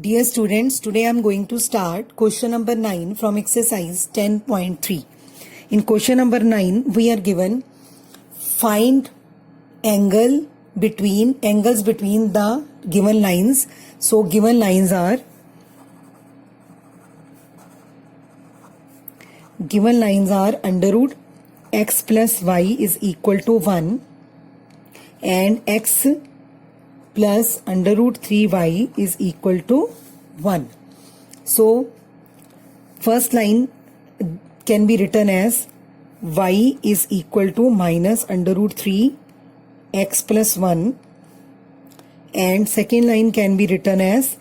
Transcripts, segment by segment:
Dear students, today I am going to start question number 9 from exercise 10.3. In question number 9, we are given find angles between the given lines. So given lines are under root x plus y is equal to 1 and x plus under root 3y is equal to 1. So first line can be written as y is equal to minus under root 3 x plus 1, and second line can be written as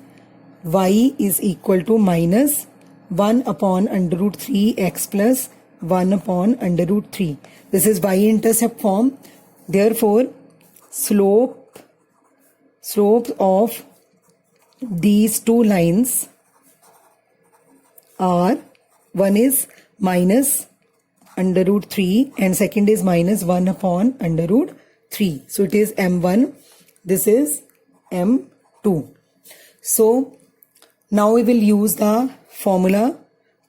y is equal to minus 1 upon under root 3 x plus 1 upon under root 3. This is y-intercept form. Therefore slopes of these two lines are, one is minus under root 3 and second is minus 1 upon under root 3. So it is m1, this is m2. So now we will use the formula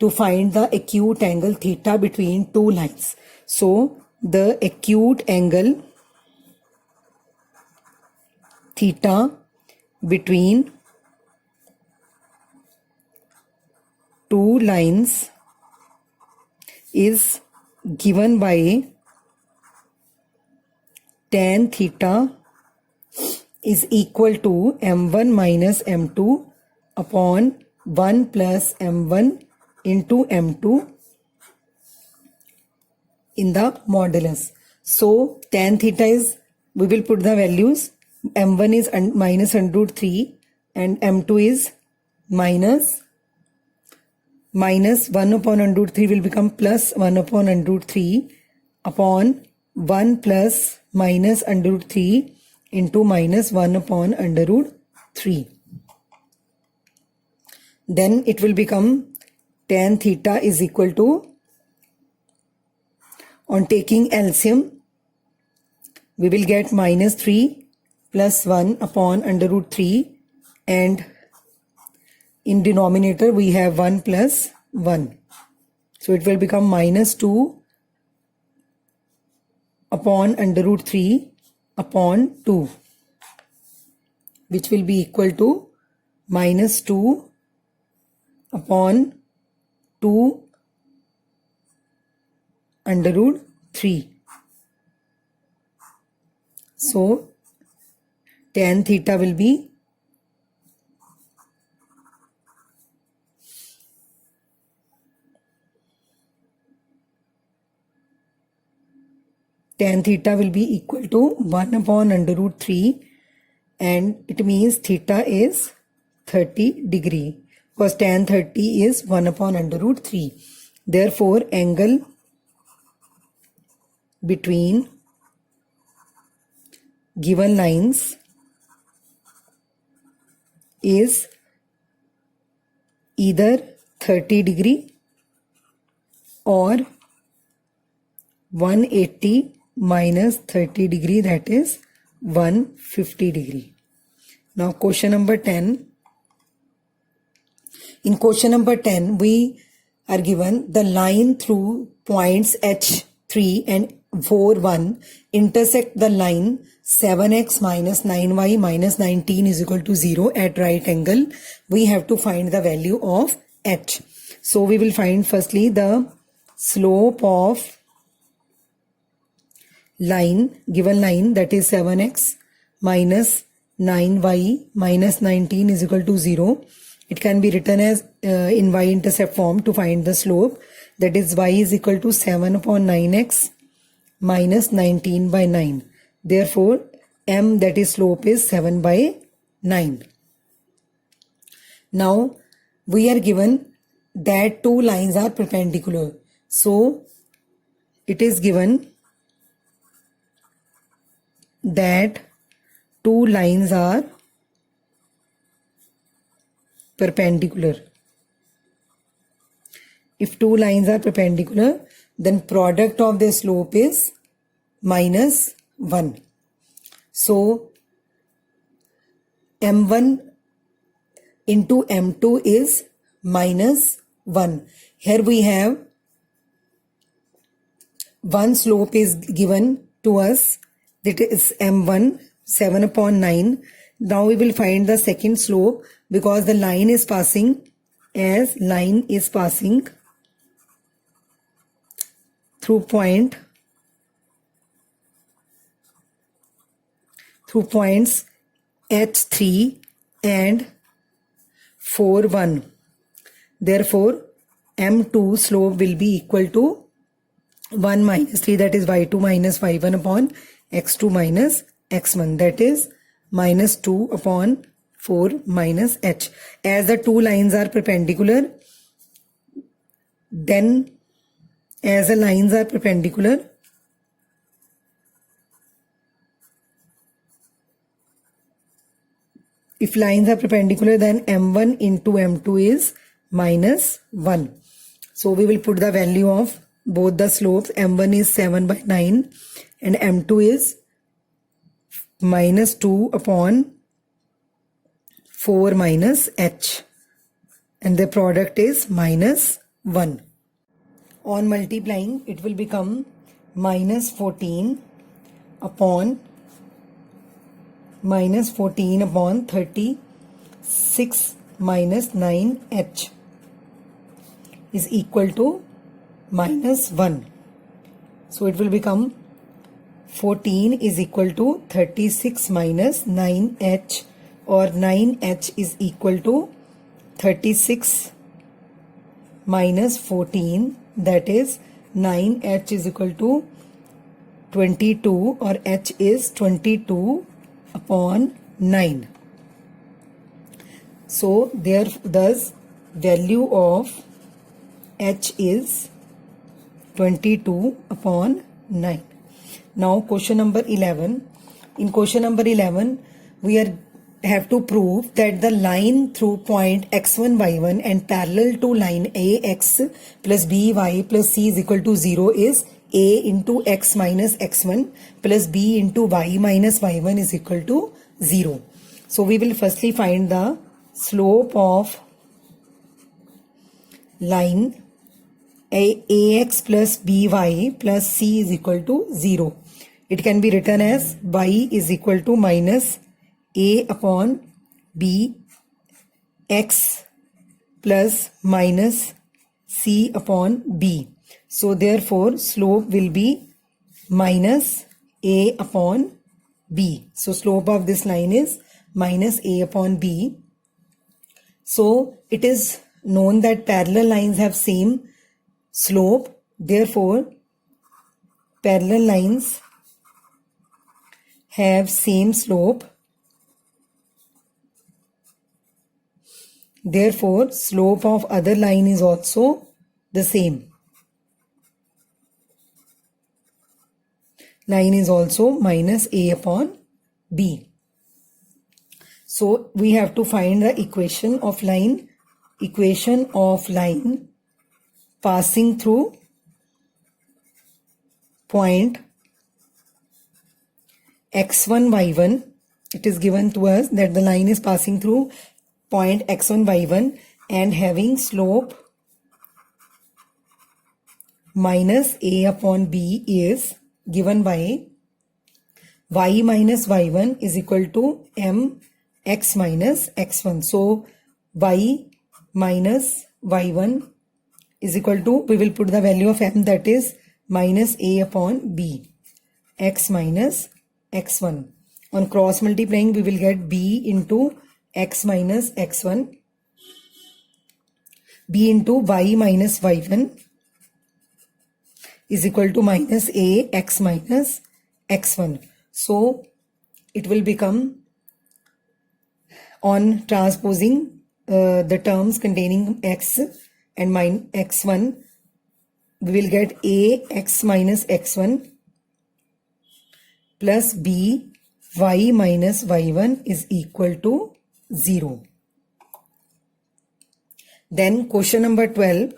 to find the acute angle theta between two lines. So the acute angle theta between two lines is given by tan theta is equal to m1 minus m2 upon 1 plus m1 into m2 in the modulus. So tan theta is, we will put the values. M1 is minus under root 3 and M2 is minus 1 upon under root 3 will become plus 1 upon under root 3 upon 1 plus minus under root 3 into minus 1 upon under root 3. Then it will become tan theta is equal to, on taking LCM, we will get minus 3 plus 1 upon under root 3, and in denominator we have 1 plus 1. So it will become minus 2 upon under root 3 upon 2, which will be equal to minus 2 upon 2 under root 3. So tan theta will be equal to 1 upon under root 3, and it means theta is 30 degree because tan 30 is 1 upon under root 3. Therefore angle between given lines is either 30 degree or 180 minus 30 degree, that is 150 degree. Now question number 10. In question number 10 we are given the line through points H3 and 4, 1 intersect the line 7x minus 9y minus 19 is equal to 0 at right angle. We have to find the value of h. So we will find firstly the slope of line, given line, that is 7x minus 9y minus 19 is equal to 0. It can be written as in y-intercept form to find the slope, that is y is equal to 7 upon 9x minus 19 by 9. Therefore m, that is slope, is 7 by 9. Now we are given that two lines are perpendicular. So it is given that two lines are perpendicular. If two lines are perpendicular, then product of their slope is minus 1. So m1 into M2 is minus 1. Here we have one slope is given to us, that is M1, 7 upon 9. Now we will find the second slope, because the line is passing through points H3 and 4, 1. Therefore, M2 slope will be equal to 1 minus 3, that is y2 minus y1 upon x2 minus x1, that is minus 2 upon 4 minus h. As the two lines are perpendicular, then as the lines are perpendicular, if lines are perpendicular, then M1 into M2 is minus 1. So we will put the value of both the slopes. M1 is 7 by 9 and M2 is minus 2 upon 4 minus h, and the product is minus 1. On multiplying, it will become minus 14 upon 36 minus 9h is equal to minus 1. So it will become 14 is equal to 36 minus 9h, or 9h is equal to 36 minus 14, that is 9h is equal to 22, or h is 22 upon 9. So thus value of h is 22 upon 9. Now question number 11. In question number 11, we have to prove that the line through point x1 y1 and parallel to line ax plus by plus c is equal to 0 is a into x minus x1 plus b into y minus y1 is equal to 0. So we will firstly find the slope of line ax plus by plus c is equal to 0. It can be written as y is equal to minus a upon b x plus minus c upon b. So therefore slope will be minus a upon b. So slope of this line is minus a upon b. So it is known that parallel lines have same slope. Therefore parallel lines have same slope. Therefore slope of other line is also the same. Line is also minus a upon b. So we have to find the equation of line passing through point x1 y1. It is given to us that the line is passing through point x1 y1 and having slope minus a upon b is given by y minus y1 is equal to mx minus x1. So y minus y1 is equal to, we will put the value of m, that is minus a upon b, x minus x1. On cross multiplying, we will get b into x minus x1, b into y minus y1 is equal to minus a x minus x1. So it will become, on transposing the terms containing x and x1, we will get a x minus x1 plus b y minus y1 is equal to 0. Then question number 12.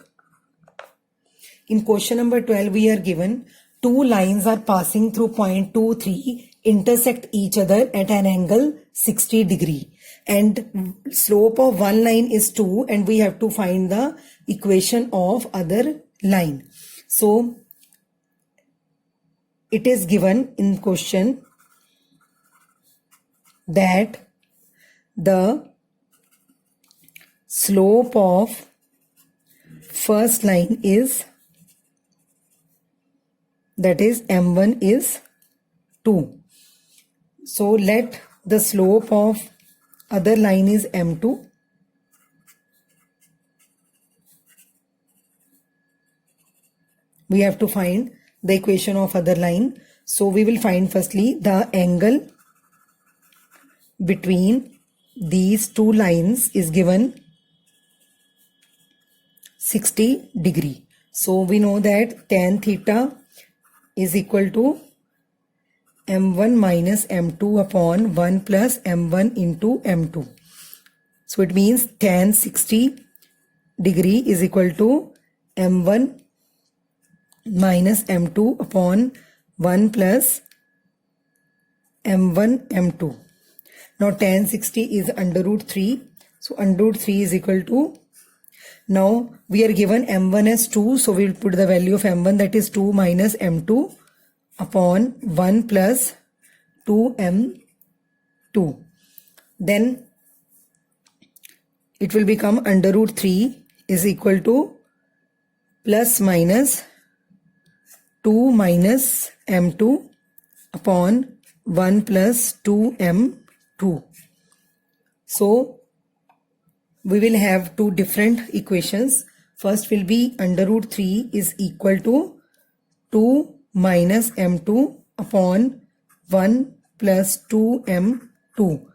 In question number 12, we are given two lines are passing through point 2, 3, intersect each other at an angle 60 degree. and slope of one line is 2 and we have to find the equation of other line. So it is given in question that the slope of first line is, that is m1 is 2. So let the slope of other line is m2. We have to find the equation of other line. So we will find firstly the angle between these two lines is given 60 degree. So we know that tan theta is equal to m1 minus m2 upon 1 plus m1 into m2. So it means tan 60 degree is equal to m1 minus m2 upon 1 plus m1 m2. Now tan 60 is under root 3. So under root 3 is equal to, now we are given m1 as 2. So we will put the value of m1, that is 2 minus m2 upon 1 plus 2m2. Then it will become under root 3 is equal to plus minus 2 minus m2 upon 1 plus 2m2. So we will have two different equations. First will be under root 3 is equal to 2 minus m2 upon 1 plus 2m2,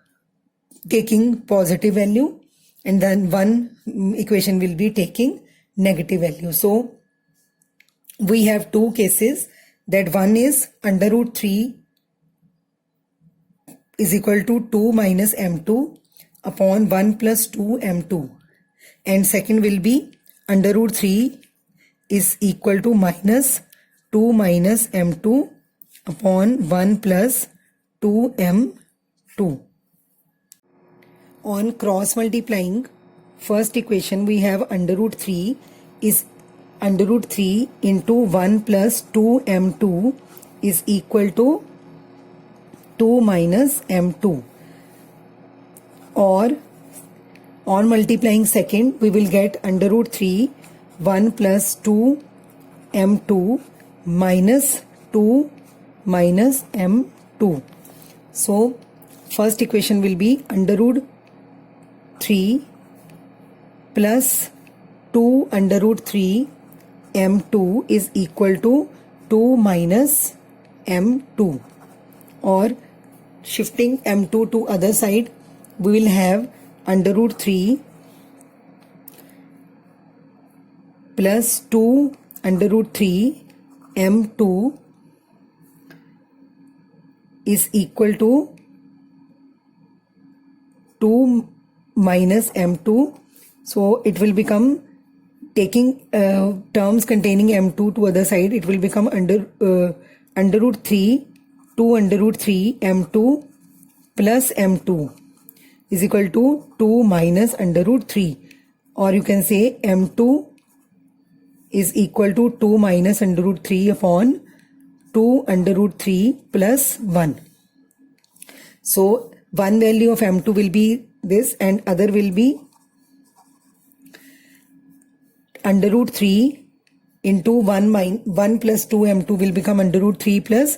taking positive value, and then one equation will be taking negative value. So we have two cases, that one is under root 3 is equal to 2 minus m2 upon 1 plus 2m2, and second will be under root 3 is equal to minus 2 minus m2 upon 1 plus 2m2. On cross multiplying first equation, we have under root 3 is under root 3 into 1 plus 2m2 is equal to 2 minus m2. Or on multiplying second, we will get under root 3 1 plus 2 m2 minus 2 minus m2. So first equation will be under root 3 plus 2 under root 3 m2 is equal to 2 minus m2. Or shifting m2 to other side, we will have under root 3 plus 2 under root 3 m2 is equal to 2 minus m2. So it will become, taking terms containing m2 to other side, it will become under root 3 2 under root 3 m2 plus m2 is equal to 2 minus under root 3, or you can say m2 is equal to 2 minus under root 3 upon 2 under root 3 plus 1. So one value of m2 will be this and other will be under root 3 into 1 plus 2 m2 will become under root 3 plus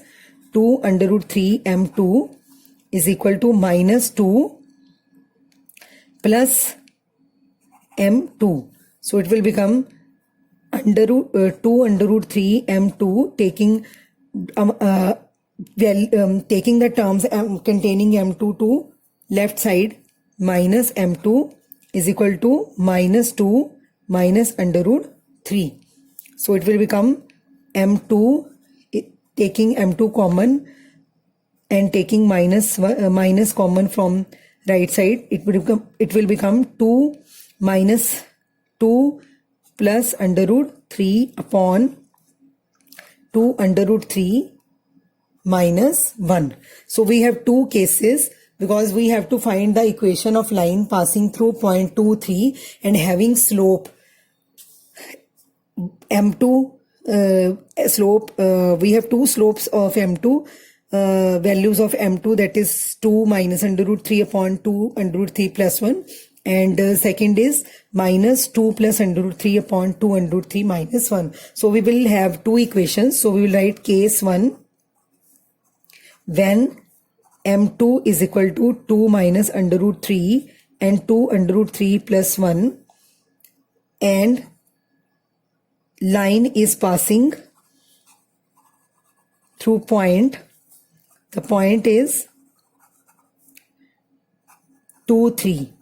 2 under root 3 m2 is equal to minus 2 plus m2. So it will become under root 2 under root 3 m2, taking taking the terms containing m2 to left side, minus m2 is equal to minus 2 minus under root 3. So it will become m2, taking m2 common and taking minus common from right side, it will become 2 minus 2 plus under root 3 upon 2 under root 3 minus 1. So we have two cases because we have to find the equation of line passing through point 2, 3 and having slope m2 we have two slopes of m2, values of m2, that is 2 minus under root 3 upon 2 under root 3 plus 1, and second is minus 2 plus under root 3 upon 2 under root 3 minus 1. So we will have two equations. So we will write case 1 when m2 is equal to 2 minus under root 3 and 2 under root 3 plus 1, and line is passing through point. The point is 2, 3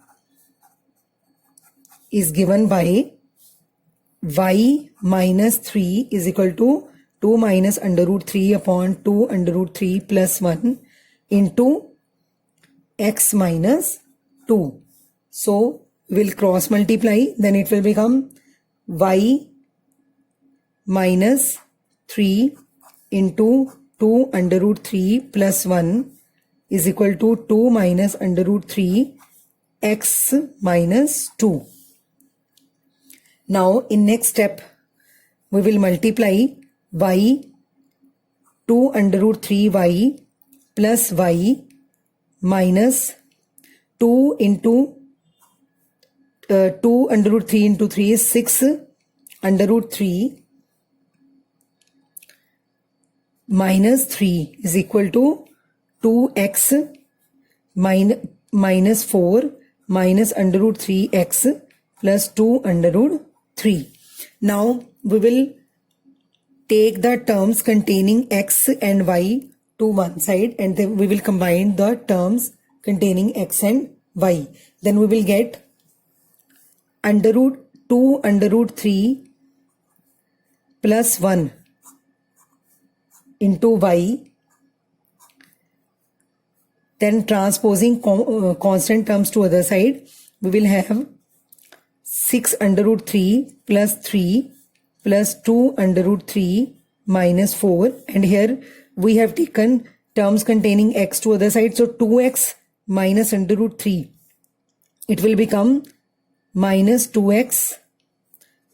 is given by y minus 3 is equal to 2 minus under root 3 upon 2 under root 3 plus 1 into x minus 2. So we'll cross multiply, then it will become y minus 3 into 2 under root 3 plus 1 is equal to 2 minus under root 3 x minus 2. Now in next step we will multiply y 2 under root 3 y plus y minus 2 into 2 under root 3 into 3 is 6 under root 3 minus 3 is equal to 2x minus 4 minus under root 3x plus 2 under root 3. Now we will take the terms containing x and y to one side, and then we will combine the terms containing x and y. Then we will get under root 2 under root 3 plus 1 into y, then transposing constant terms to other side, we will have 6 under root 3 plus 3 plus 2 under root 3 minus 4, and here we have taken terms containing x to other side, so 2x minus under root 3, it will become minus 2x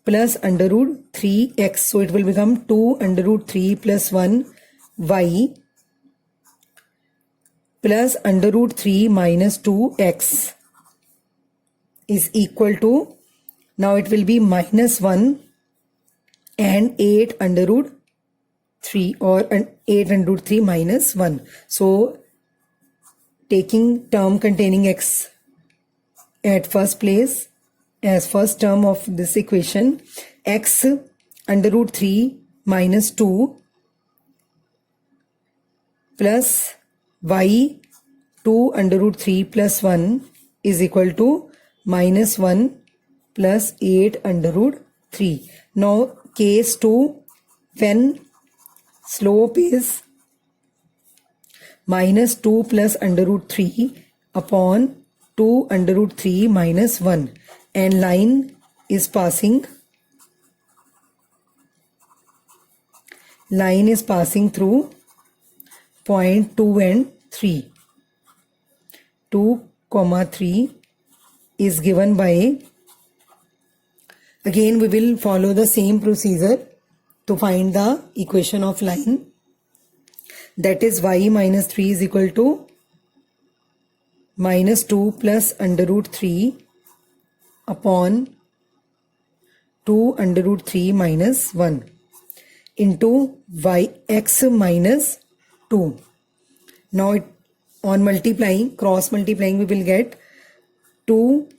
plus under root 3x, so it will become 2 under root 3 plus 1 y plus under root 3 minus 2x is equal to, now it will be minus 1 and 8 under root 3, or 8 under root 3 minus 1. So taking term containing x at first place as first term of this equation, x under root 3 minus 2 plus y 2 under root 3 plus 1 is equal to minus 1 plus 8 under root 3. Now case 2, when slope is minus 2 plus under root 3 upon 2 under root 3 minus 1, and line is passing through point 2 and 3. 2, 3 is given by, again we will follow the same procedure to find the equation of line, that is y minus 3 is equal to minus 2 plus under root 3 upon 2 under root 3 minus 1 into y x minus 2. Now on multiplying, cross multiplying, we will get 2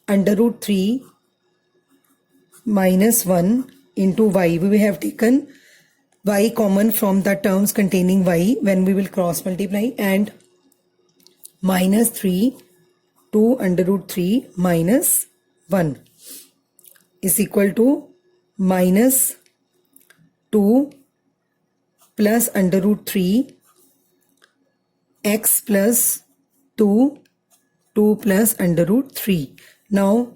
under root 3 minus 1 into y. We have taken y common from the terms containing y when we will cross multiply, and minus 3 2 under root 3 minus 1 is equal to minus 2 plus under root 3 x plus 2 plus under root 3. Now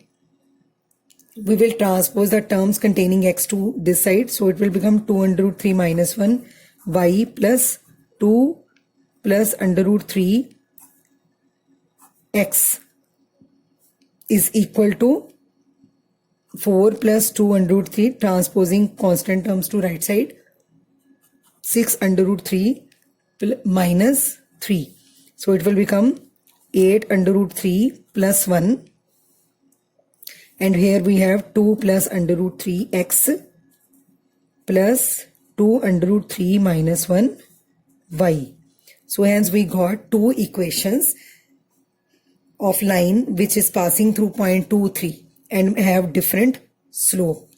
we will transpose the terms containing x to this side, so it will become 2 under root 3 minus 1 y plus 2 plus under root 3 x is equal to 4 plus 2 under root 3, transposing constant terms to right side, 6 under root 3 minus 3. So it will become 8 under root 3 plus 1. And here we have 2 plus under root 3 x plus 2 under root 3 minus 1 y. So hence we got two equations of line which is passing through point 2, 3 and have different slope.